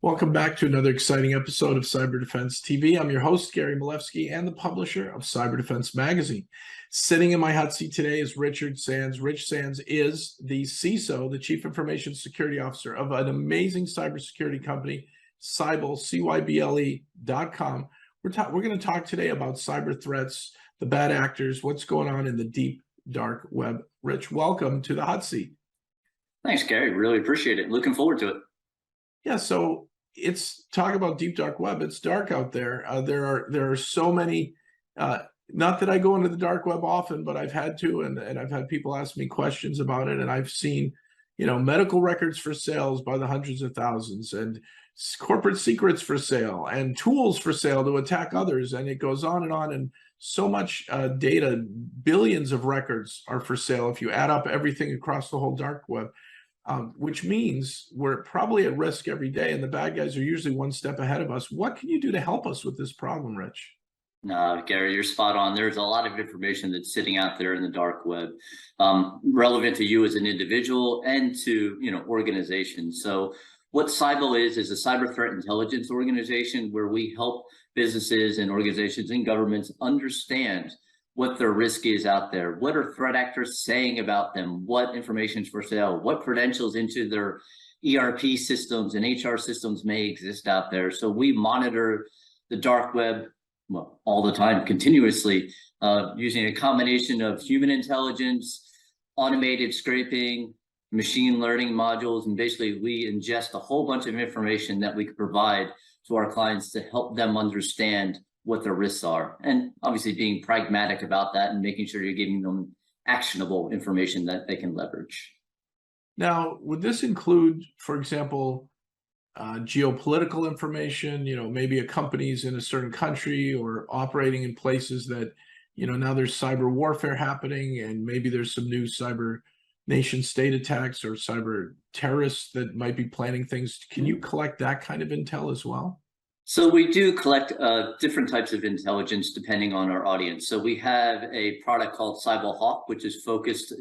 Welcome back to another exciting episode of Cyber Defense TV. I'm your host, Gary Miliefsky, and the publisher of Cyber Defense Magazine. Sitting in my hot seat today is Richard Sands. Rich Sands is the CISO, the Chief Information Security Officer of an amazing cybersecurity company, Cyble, CYBLE.com. We're going to talk today about cyber threats, the bad actors, what's going on in the deep, dark web. Rich, welcome to the hot seat. Thanks, Gary. Really appreciate it. Looking forward to it. Yeah, so it's talk about deep dark web. It's dark out there. There are so many. Not that I go into the dark web often, but I've had to, and I've had people ask me questions about it, and I've seen, medical records for sales by the hundreds of thousands, and corporate secrets for sale, and tools for sale to attack others, and it goes on. And so much data, billions of records are for sale if you add up everything across the whole dark web. Which means we're probably at risk every day, and the bad guys are usually one step ahead of us. What can you do to help us with this problem, Rich? No, Gary, you're spot on. There's a lot of information that's sitting out there in the dark web, relevant to you as an individual and to organizations. So what Cyble is a cyber threat intelligence organization where we help businesses and organizations and governments understand what their risk is out there, what are threat actors saying about them, what information is for sale, what credentials into their ERP systems and HR systems may exist out there. So we monitor the dark web all the time, continuously, using a combination of human intelligence, automated scraping, machine learning modules, and basically we ingest a whole bunch of information that we could provide to our clients to help them understand what their risks are, and obviously being pragmatic about that and making sure you're giving them actionable information that they can leverage. Now, would this include, for example, geopolitical information, maybe a company's in a certain country or operating in places that, now there's cyber warfare happening, and maybe there's some new cyber nation state attacks or cyber terrorists that might be planning things. Can you collect that kind of intel as well? So we do collect different types of intelligence depending on our audience. So we have a product called Cyble Hawk, which is focused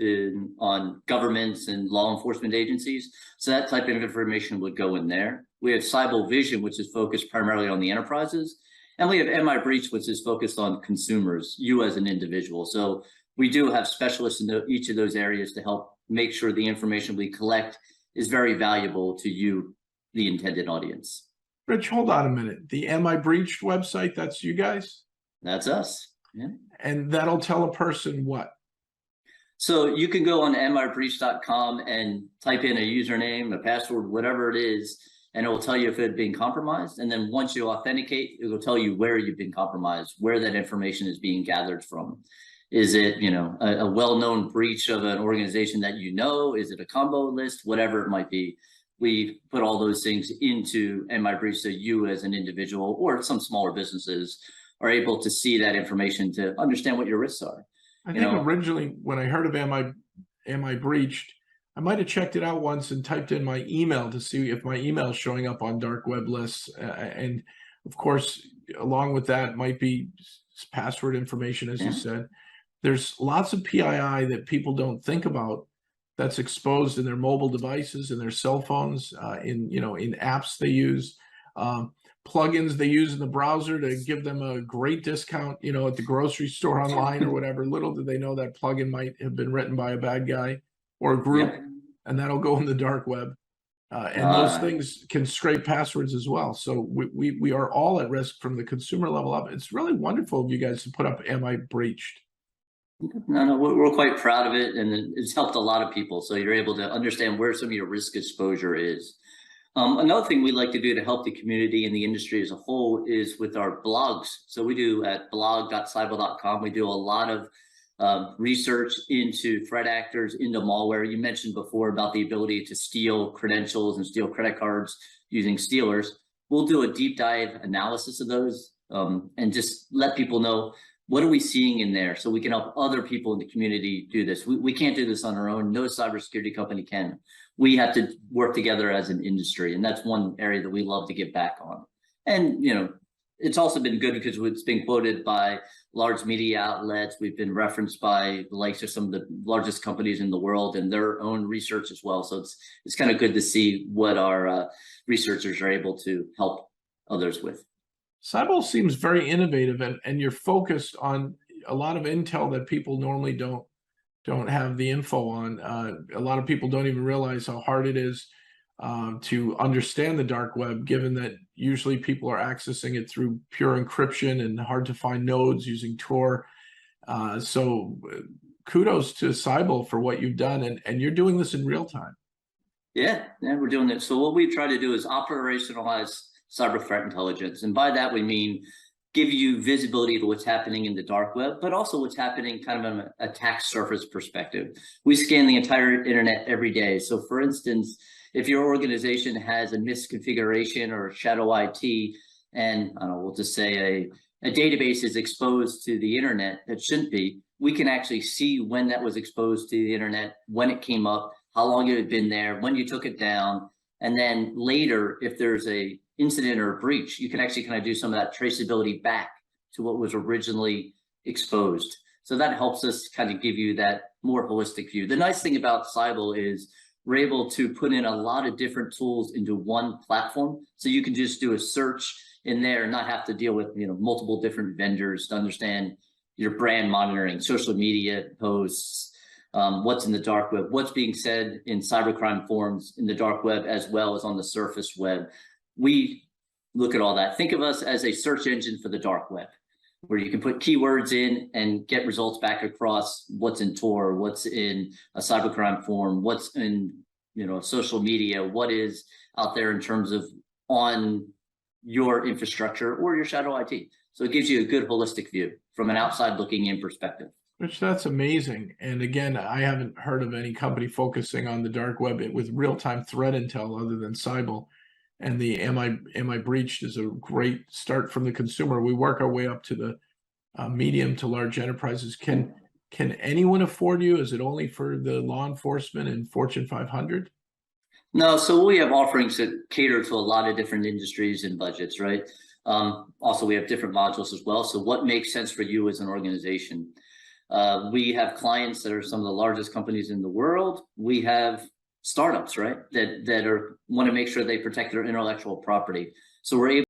on governments and law enforcement agencies. So that type of information would go in there. We have Cyble Vision, which is focused primarily on the enterprises. And we have AmIBreached, which is focused on consumers, you as an individual. So we do have specialists in each of those areas to help make sure the information we collect is very valuable to you, the intended audience. Rich, hold on a minute. The AmIBreached website, that's you guys? That's us. Yeah. And that'll tell a person what? So you can go on AmIBreached.com and type in a username, a password, whatever it is, and it will tell you if it's been compromised. And then once you authenticate, it will tell you where you've been compromised, where that information is being gathered from. Is it, a well-known breach of an organization that Is it a combo list? Whatever it might be. We put all those things into AmIBreached so you as an individual or some smaller businesses are able to see that information to understand what your risks are. I think originally when I heard of AmIBreached, I might have checked it out once and typed in my email to see if my email is showing up on dark web lists. And of course, along with that might be password information, as you said. There's lots of PII that people don't think about that's exposed in their mobile devices and their cell phones, in apps they use, plugins they use in the browser to give them a great discount, at the grocery store online or whatever. Little do they know that plugin might have been written by a bad guy or a group, and that'll go in the dark web. And those things can scrape passwords as well. So we are all at risk from the consumer level up. It's really wonderful of you guys to put up AmIBreached. No, we're quite proud of it, and it's helped a lot of people. So you're able to understand where some of your risk exposure is. Another thing we like to do to help the community and the industry as a whole is with our blogs. So we do at blog.cyble.com, we do a lot of research into threat actors, into malware. You mentioned before about the ability to steal credentials and steal credit cards using stealers. We'll do a deep dive analysis of those and just let people know what are we seeing in there so we can help other people in the community do this. We can't do this on our own. No cybersecurity company can. We have to work together as an industry, and that's one area that we love to get back on. And, it's also been good because it's been quoted by large media outlets. We've been referenced by the likes of some of the largest companies in the world and their own research as well. So it's kind of good to see what our researchers are able to help others with. Cyble seems very innovative, and you're focused on a lot of intel that people normally don't have the info on. A lot of people don't even realize how hard it is to understand the dark web, given that usually people are accessing it through pure encryption and hard to find nodes using Tor. So kudos to Cyble for what you've done, and you're doing this in real time. Yeah, we're doing it. So what we try to do is operationalize cyber threat intelligence. And by that, we mean give you visibility to what's happening in the dark web, but also what's happening kind of on an attack surface perspective. We scan the entire internet every day. So for instance, if your organization has a misconfiguration or shadow IT, and I don't know, we'll just say a database is exposed to the internet that shouldn't be, we can actually see when that was exposed to the internet, when it came up, how long it had been there, when you took it down. And then later, if there's a incident or a breach, you can actually kind of do some of that traceability back to what was originally exposed. So that helps us kind of give you that more holistic view. The nice thing about Cyble is we're able to put in a lot of different tools into one platform. So you can just do a search in there and not have to deal with, multiple different vendors to understand your brand monitoring, social media posts, what's in the dark web, what's being said in cybercrime forums in the dark web, as well as on the surface web. We look at all that. Think of us as a search engine for the dark web, where you can put keywords in and get results back across what's in Tor, what's in a cybercrime forum, what's in social media, what is out there in terms of on your infrastructure or your shadow IT. So it gives you a good holistic view from an outside looking in perspective. Which that's amazing. And again, I haven't heard of any company focusing on the dark web with real-time threat intel other than Cyble. And the AmIBreached is a great start from the consumer. We work our way up to the medium to large enterprises. Can anyone afford you? Is it only for the law enforcement and Fortune 500? No, so we have offerings that cater to a lot of different industries and budgets, right? Also, we have different modules as well. So what makes sense for you as an organization? We have clients that are some of the largest companies in the world. We have startups, right, that want to make sure they protect their intellectual property. So we're able